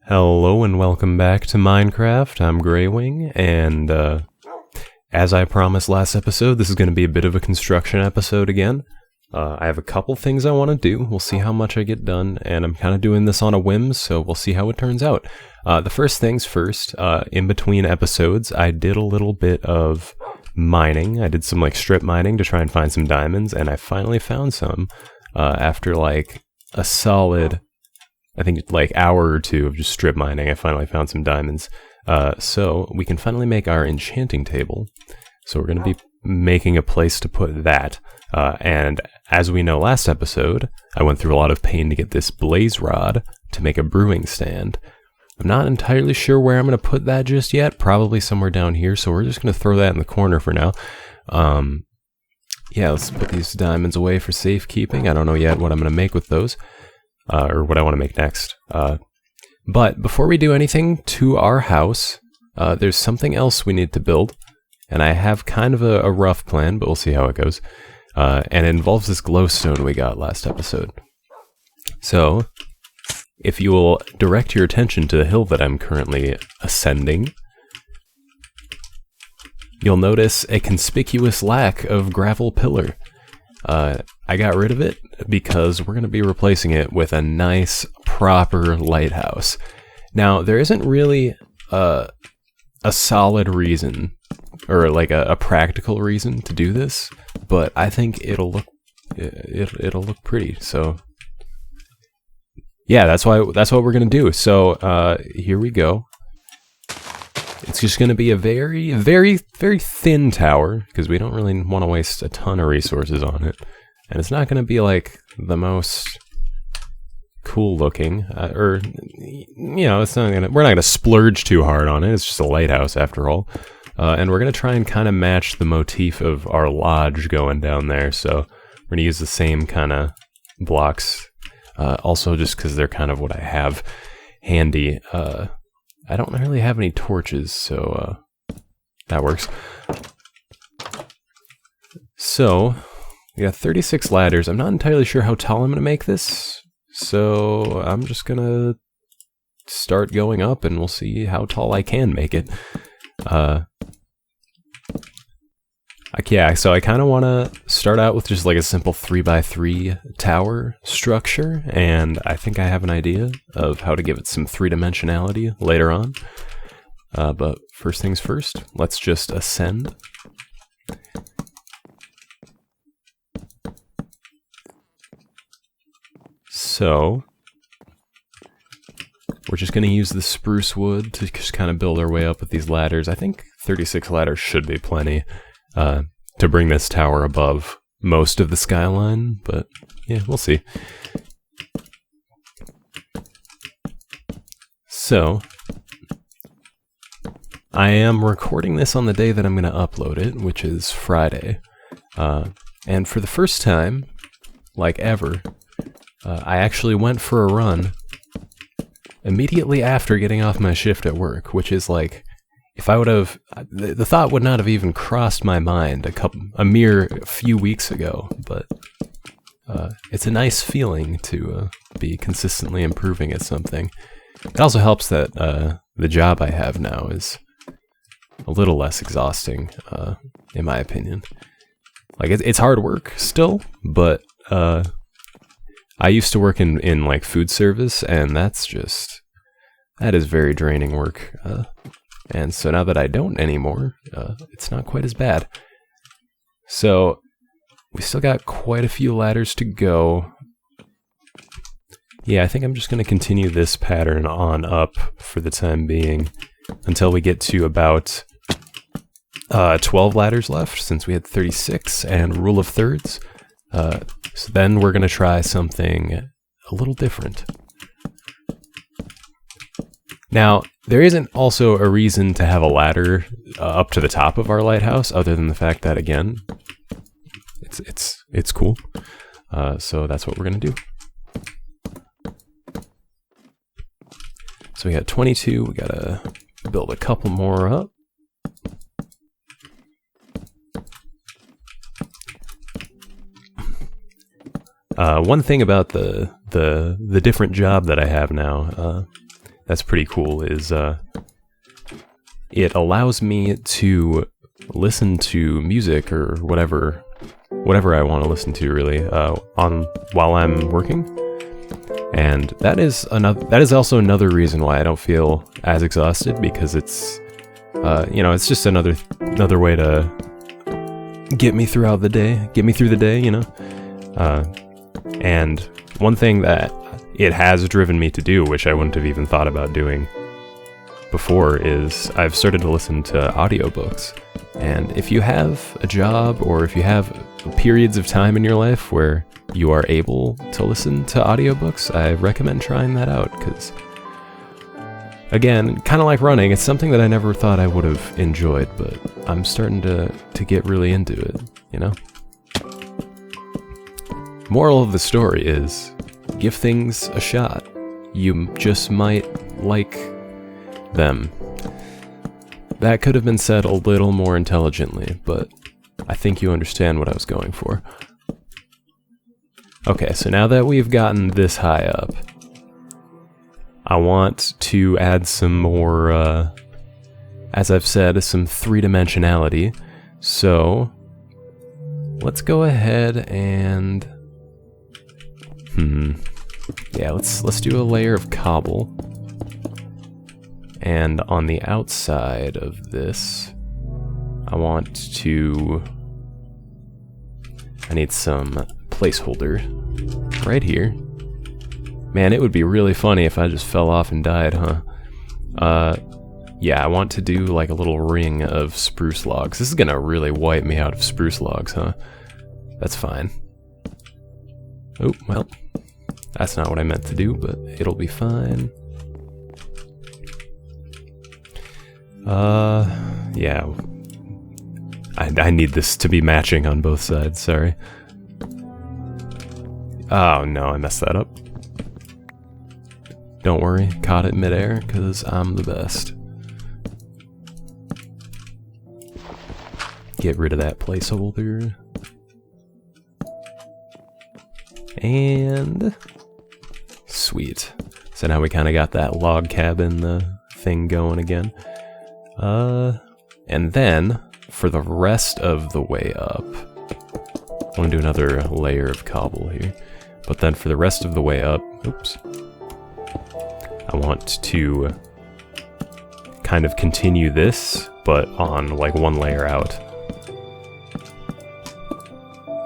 Hello and welcome back to Minecraft. I'm Greywing, and as I promised last episode, this is going to be a bit of a construction episode again. I have a couple things I want to do. We'll see how much I get done, and I'm kind of doing this on a whim, so we'll see how it turns out. The first things first, in between episodes, I did a little bit of mining. I did some strip mining to try and find some diamonds, and I finally found some after a solid, I think hour or two of just strip mining. I finally found some diamonds. So we can finally make our enchanting table. So we're going to be making a place to put that. And as we know last episode, I went through a lot of pain to get this blaze rod to make a brewing stand. I'm not entirely sure where I'm going to put that just yet. Probably somewhere down here. So we're just going to throw that in the corner for now. Yeah, let's put these diamonds away for safekeeping. I don't know yet what I'm going to make with those. Or what I want to make next. But before we do anything to our house, there's something else we need to build. And I have kind of a rough plan, but we'll see how it goes. And it involves this glowstone we got last episode. So, if you will direct your attention to the hill that I'm currently ascending, you'll notice a conspicuous lack of gravel pillar. I got rid of it because we're going to be replacing it with a nice, proper lighthouse. Now, there isn't really a solid reason, or a practical reason to do this, but I think it'll look pretty. So, yeah, that's what we're going to do. So, here we go. It's just going to be a very, very, very thin tower, because we don't really want to waste a ton of resources on it. And it's not going to be the most cool looking, or, it's not we're not going to splurge too hard on it. It's just a lighthouse after all. And we're going to try and kind of match the motif of our lodge going down there. So we're going to use the same kind of blocks. Also just because they're kind of what I have handy. I don't really have any torches, so that works. So, we got 36 ladders. I'm not entirely sure how tall I'm going to make this, so I'm just going to start going up and we'll see how tall I can make it. Yeah, so I kind of want to start out with just a simple 3x3 tower structure, and I think I have an idea of how to give it some three-dimensionality later on. But first things first, let's just ascend. So, we're just going to use the spruce wood to just kind of build our way up with these ladders. I think 36 ladders should be plenty. To bring this tower above most of the skyline, but yeah, we'll see. So, I am recording this on the day that I'm going to upload it, which is Friday. And for the first time, ever, I actually went for a run immediately after getting off my shift at work, which is if I would have, the thought would not have even crossed my mind a mere few weeks ago, but it's a nice feeling to be consistently improving at something. It also helps that the job I have now is a little less exhausting, in my opinion. It's hard work still, but I used to work in food service, and that is very draining work. And so now that I don't anymore, it's not quite as bad. So, we still got quite a few ladders to go. Yeah, I think I'm just going to continue this pattern on up for the time being until we get to about 12 ladders left, since we had 36 and rule of thirds. So then we're going to try something a little different. Now, there isn't also a reason to have a ladder up to the top of our lighthouse, other than the fact that, again, it's cool. So that's what we're going to do. So we got 22, we got to build a couple more up. One thing about the different job that I have now, that's pretty cool is it allows me to listen to music or whatever I want to listen to, really, while I'm working. And that is also another reason why I don't feel as exhausted, because it's it's just another way to get me through the day, you know. And one thing that it has driven me to do, which I wouldn't have even thought about doing before, is I've started to listen to audiobooks. And if you have a job, or if you have periods of time in your life where you are able to listen to audiobooks, I recommend trying that out, because, again, kind of like running, it's something that I never thought I would have enjoyed, but I'm starting to get really into it, you know? Moral of the story is, give things a shot. You just might like them. That could have been said a little more intelligently, but I think you understand what I was going for. Okay, so now that we've gotten this high up, I want to add some more, as I've said, some three-dimensionality. So, let's go ahead and... yeah, let's do a layer of cobble. And on the outside of this, I need some placeholder right here. Man, it would be really funny if I just fell off and died, huh? Yeah, I want to do like a little ring of spruce logs. This is gonna really wipe me out of spruce logs, huh? That's fine. Oh, well, that's not what I meant to do, but it'll be fine. Yeah. I need this to be matching on both sides, sorry. Oh no, I messed that up. Don't worry, caught it midair, because I'm the best. Get rid of that placeholder. And... sweet. So now we kind of got that log cabin thing going again. And then, for the rest of the way up, I want to do another layer of cobble here. But then for the rest of the way up, oops, I want to kind of continue this, but on like one layer out.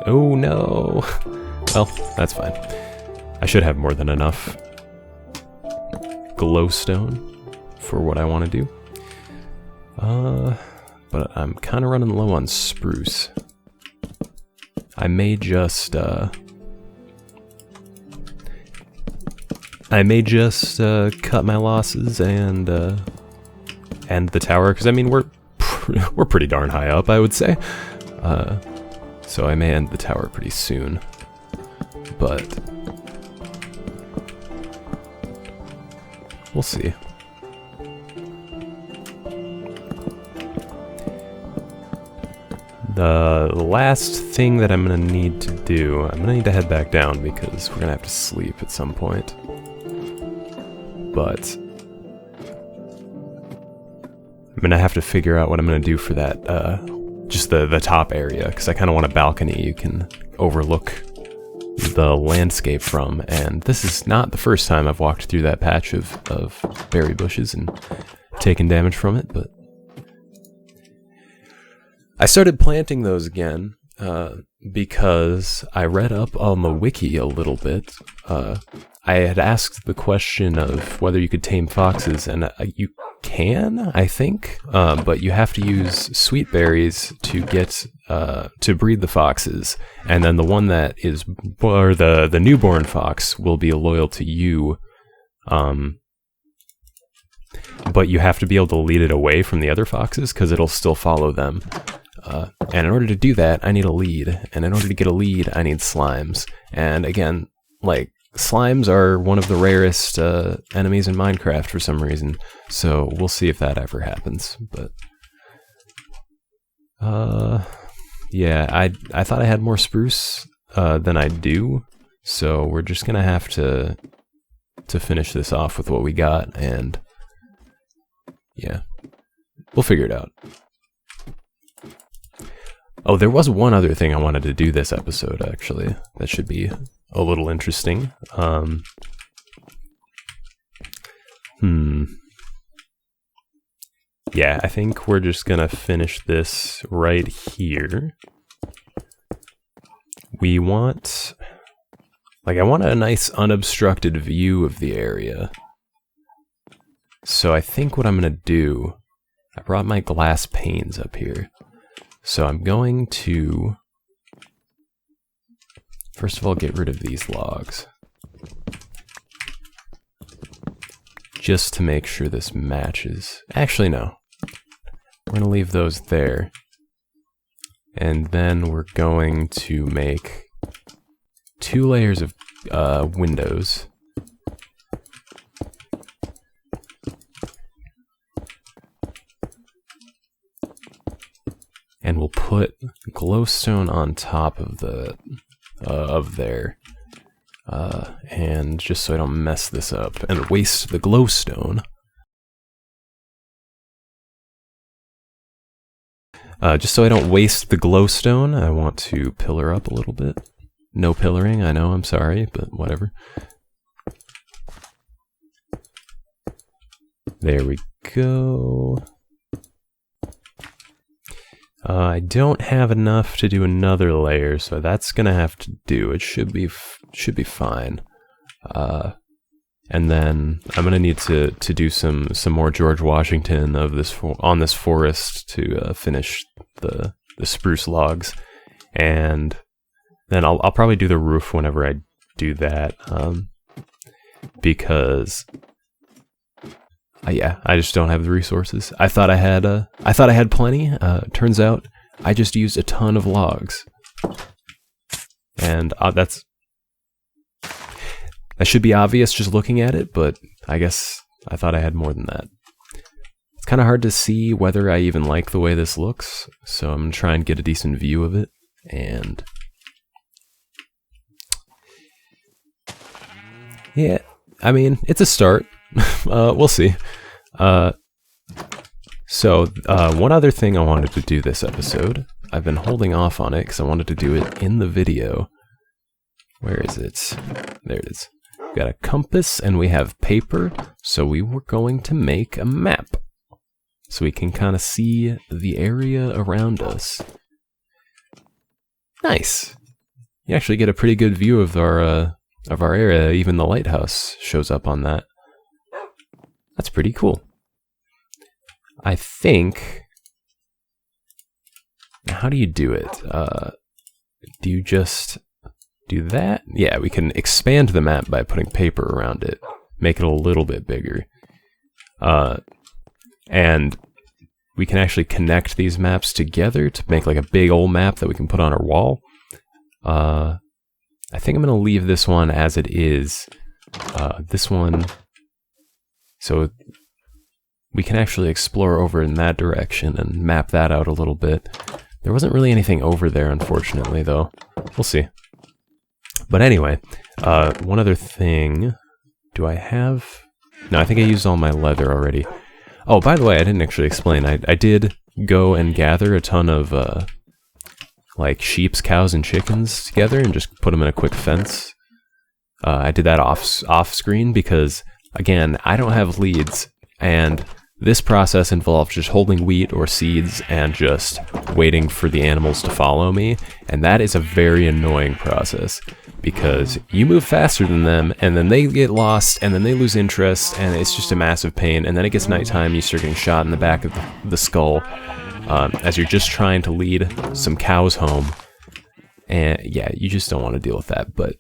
Oh no! Well, that's fine. I should have more than enough glowstone for what I want to do. But I'm kind of running low on spruce. I may just cut my losses and end the tower, because I mean we're pretty darn high up, I would say. So I may end the tower pretty soon, but we'll see. The last thing that I'm going to need to do, I'm going to need to head back down because we're going to have to sleep at some point. But I'm going to have to figure out what I'm going to do for that, just the top area, because I kind of want a balcony you can overlook the landscape from, and this is not the first time I've walked through that patch of berry bushes and taken damage from it, but I started planting those again because I read up on the wiki a little bit. I had asked the question of whether you could tame foxes, and you can, I think, but you have to use sweet berries to get to breed the foxes, and then the one that is, or the newborn fox will be loyal to you. But you have to be able to lead it away from the other foxes because it'll still follow them. And in order to do that, I need a lead. And in order to get a lead, I need slimes. And again, like, slimes are one of the rarest enemies in Minecraft for some reason. So we'll see if that ever happens. But yeah, I thought I had more spruce than I do. So we're just gonna have to to finish this off with what we got, and yeah, we'll figure it out. Oh, there was one other thing I wanted to do this episode, actually, that should be a little interesting. Yeah, I think we're just gonna finish this right here. We want... I want a nice unobstructed view of the area. So I think what I'm gonna do... I brought my glass panes up here. So I'm going to... First of all, get rid of these logs. Just to make sure this matches. Actually, no. We're gonna leave those there. And then we're going to make 2 layers of windows. And we'll put glowstone on top of the there. And just so I don't mess this up and waste the glowstone. Just so I don't waste the glowstone, I want to pillar up a little bit. No pillaring, I know, I'm sorry, but whatever. There we go. I don't have enough to do another layer, so that's gonna have to do. It should be fine. And then I'm gonna need to do some more George Washington of this on this forest to finish the spruce logs, and then I'll probably do the roof whenever I do that, because yeah, I just don't have the resources. I thought I had plenty. Turns out I just used a ton of logs, and that should be obvious just looking at it, but I guess I thought I had more than that. It's kind of hard to see whether I even like the way this looks, so I'm trying to get a decent view of it, and yeah, I mean, it's a start. We'll see. So, one other thing I wanted to do this episode, I've been holding off on it because I wanted to do it in the video. Where is it? There it is. We got a compass and we have paper, so we were going to make a map so we can kind of see the area around us. Nice. You actually get a pretty good view of our area. Even the lighthouse shows up on that. That's pretty cool. I think... How do you do it? Do you just do that? Yeah, we can expand the map by putting paper around it. Make it a little bit bigger. And we can actually connect these maps together to make like a big old map that we can put on our wall. I think I'm going to leave this one as it is. This one... So we can actually explore over in that direction and map that out a little bit. There wasn't really anything over there, unfortunately, though. We'll see. But anyway, one other thing. Do I have... No, I think I used all my leather already. Oh, by the way, I didn't actually explain. I did go and gather a ton of, like, sheeps, cows, and chickens together and just put them in a quick fence. I did that off-screen because... Again, I don't have leads, and this process involved just holding wheat or seeds and just waiting for the animals to follow me, and that is a very annoying process, because you move faster than them, and then they get lost, and then they lose interest, and it's just a massive pain, and then it gets nighttime, you start getting shot in the back of the skull, as you're just trying to lead some cows home, and yeah, you just don't want to deal with that, but...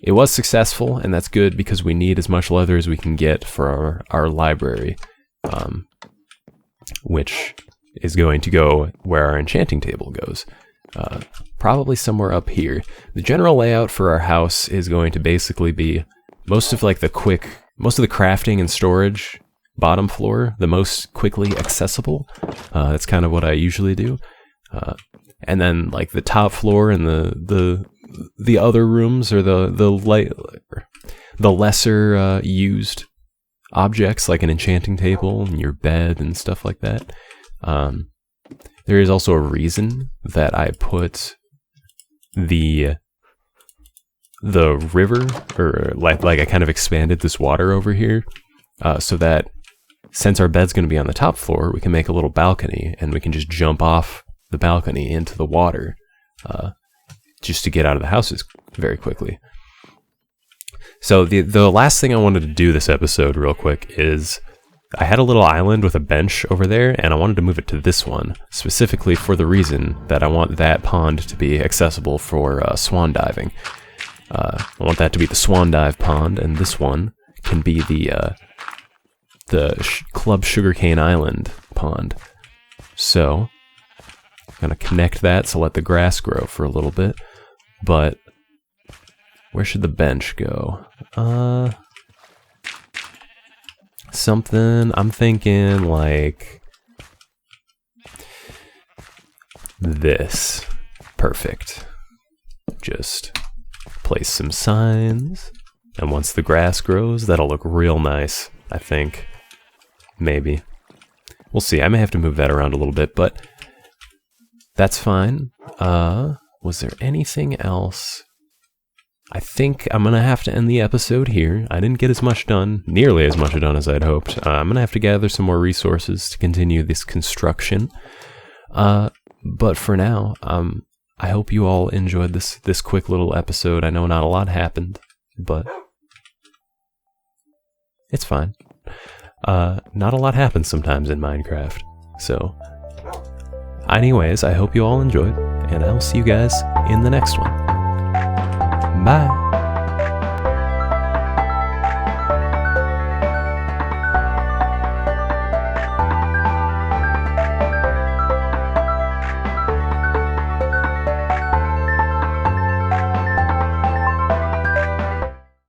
It was successful, and that's good because we need as much leather as we can get for our library, which is going to go where our enchanting table goes. Probably somewhere up here. The general layout for our house is going to basically be most of the crafting and storage bottom floor, the most quickly accessible. That's kind of what I usually do. And then like the top floor and the other rooms, or the the lesser used objects, like an enchanting table and your bed and stuff like that. There is also a reason that I put the river, or like I kind of expanded this water over here, so that since our bed's going to be on the top floor, we can make a little balcony and we can just jump off the balcony into the water, just to get out of the houses very quickly. So the last thing I wanted to do this episode real quick is I had a little island with a bench over there, and I wanted to move it to this one, specifically for the reason that I want that pond to be accessible for swan diving. I want that to be the swan dive pond, and this one can be the Club Sugarcane Island pond. So I'm going to connect that to let the grass grow for a little bit, but where should the bench go? Something, I'm thinking like this. Perfect. Just place some signs, and once the grass grows, that'll look real nice, I think. Maybe. We'll see. I may have to move that around a little bit, but that's fine. Was there anything else? I think I'm going to have to end the episode here. I didn't get as much done, nearly as much done as I'd hoped. I'm going to have to gather some more resources to continue this construction. But for now, I hope you all enjoyed this quick little episode. I know not a lot happened, but it's fine. Not a lot happens sometimes in Minecraft. So, anyways, I hope you all enjoyed, and I'll see you guys in the next one. Bye.